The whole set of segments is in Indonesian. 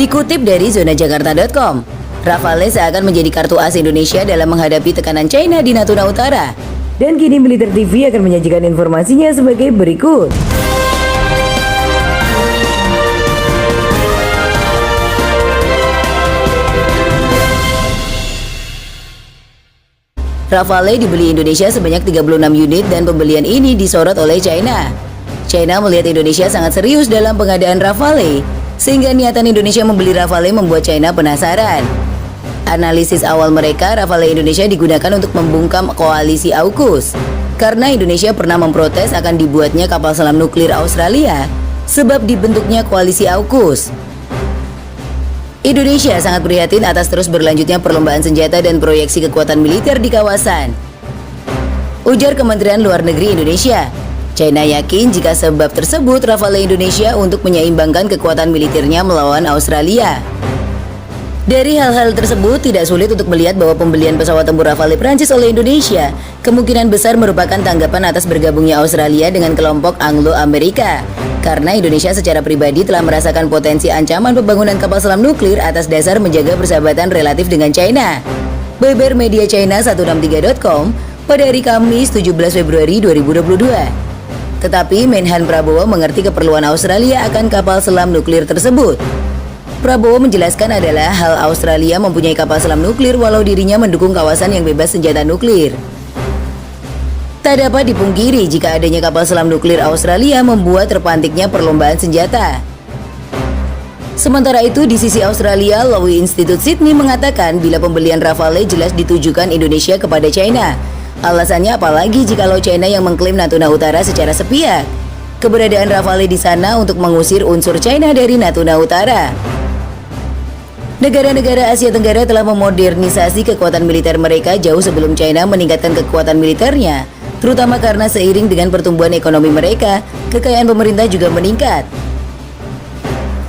Dikutip dari zonajakarta.com, Rafale seakan menjadi kartu as Indonesia dalam menghadapi tekanan China di Natuna Utara. Dan kini Militer TV akan menyajikan informasinya sebagai berikut. Rafale dibeli Indonesia sebanyak 36 unit dan pembelian ini disorot oleh China. China melihat Indonesia sangat serius dalam pengadaan Rafale, sehingga niatan Indonesia membeli Rafale membuat China penasaran. Analisis awal mereka, Rafale Indonesia digunakan untuk membungkam koalisi AUKUS, karena Indonesia pernah memprotes akan dibuatnya kapal selam nuklir Australia, sebab dibentuknya koalisi AUKUS. Indonesia sangat prihatin atas terus berlanjutnya perlombaan senjata dan proyeksi kekuatan militer di kawasan. Ujar Kementerian Luar Negeri Indonesia, China yakin jika sebab tersebut Rafale Indonesia untuk menyeimbangkan kekuatan militernya melawan Australia. Dari hal-hal tersebut, tidak sulit untuk melihat bahwa pembelian pesawat tempur Rafale Prancis oleh Indonesia kemungkinan besar merupakan tanggapan atas bergabungnya Australia dengan kelompok Anglo-Amerika. Karena Indonesia secara pribadi telah merasakan potensi ancaman pembangunan kapal selam nuklir atas dasar menjaga persahabatan relatif dengan China. Beber media China 163.com pada hari Kamis 17 Februari 2022. Tetapi Menhan Prabowo mengerti keperluan Australia akan kapal selam nuklir tersebut. Prabowo menjelaskan adalah hal Australia mempunyai kapal selam nuklir walau dirinya mendukung kawasan yang bebas senjata nuklir. Tak dapat dipungkiri jika adanya kapal selam nuklir Australia membuat terpantiknya perlombaan senjata. Sementara itu, di sisi Australia, Lowy Institute Sydney mengatakan bila pembelian Rafale jelas ditujukan Indonesia kepada China. Alasannya apalagi jikalau China yang mengklaim Natuna Utara secara sepihak. Keberadaan Rafale di sana untuk mengusir unsur China dari Natuna Utara. Negara-negara Asia Tenggara telah memodernisasi kekuatan militer mereka jauh sebelum China meningkatkan kekuatan militernya, terutama karena seiring dengan pertumbuhan ekonomi mereka, kekayaan pemerintah juga meningkat.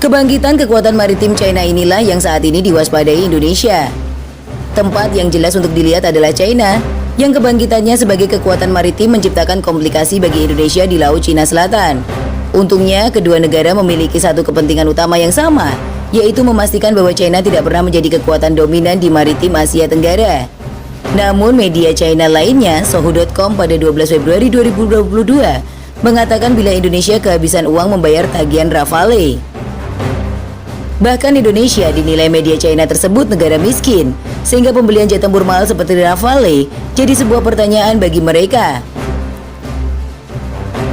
Kebangkitan kekuatan maritim China inilah yang saat ini diwaspadai Indonesia. Tempat yang jelas untuk dilihat adalah China, yang kebangkitannya sebagai kekuatan maritim menciptakan komplikasi bagi Indonesia di Laut Cina Selatan. Untungnya, kedua negara memiliki satu kepentingan utama yang sama, yaitu memastikan bahwa China tidak pernah menjadi kekuatan dominan di maritim Asia Tenggara. Namun media China lainnya, Sohu.com pada 12 Februari 2022 mengatakan bila Indonesia kehabisan uang membayar tagihan Rafale. Bahkan Indonesia dinilai media China tersebut negara miskin, sehingga pembelian jet tempur mahal seperti Rafale jadi sebuah pertanyaan bagi mereka.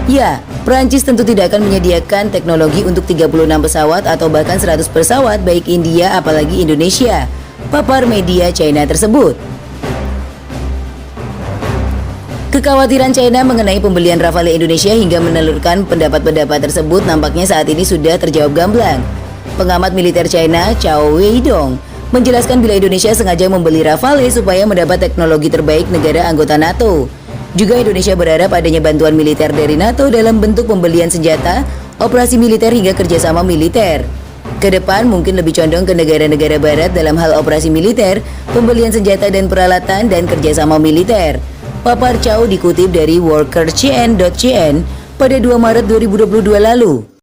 Ya, Prancis tentu tidak akan menyediakan teknologi untuk 36 pesawat atau bahkan 100 pesawat baik India apalagi Indonesia, papar media China tersebut. Kekhawatiran China mengenai pembelian Rafale Indonesia hingga menelurkan pendapat-pendapat tersebut nampaknya saat ini sudah terjawab gamblang. Pengamat militer China, Cao Weidong, menjelaskan bila Indonesia sengaja membeli Rafale supaya mendapat teknologi terbaik negara anggota NATO. Juga Indonesia berharap adanya bantuan militer dari NATO dalam bentuk pembelian senjata, operasi militer hingga kerjasama militer. Kedepan mungkin lebih condong ke negara-negara barat dalam hal operasi militer, pembelian senjata dan peralatan, dan kerjasama militer. Papar Cao dikutip dari workercn.cn pada 2 Maret 2022 lalu.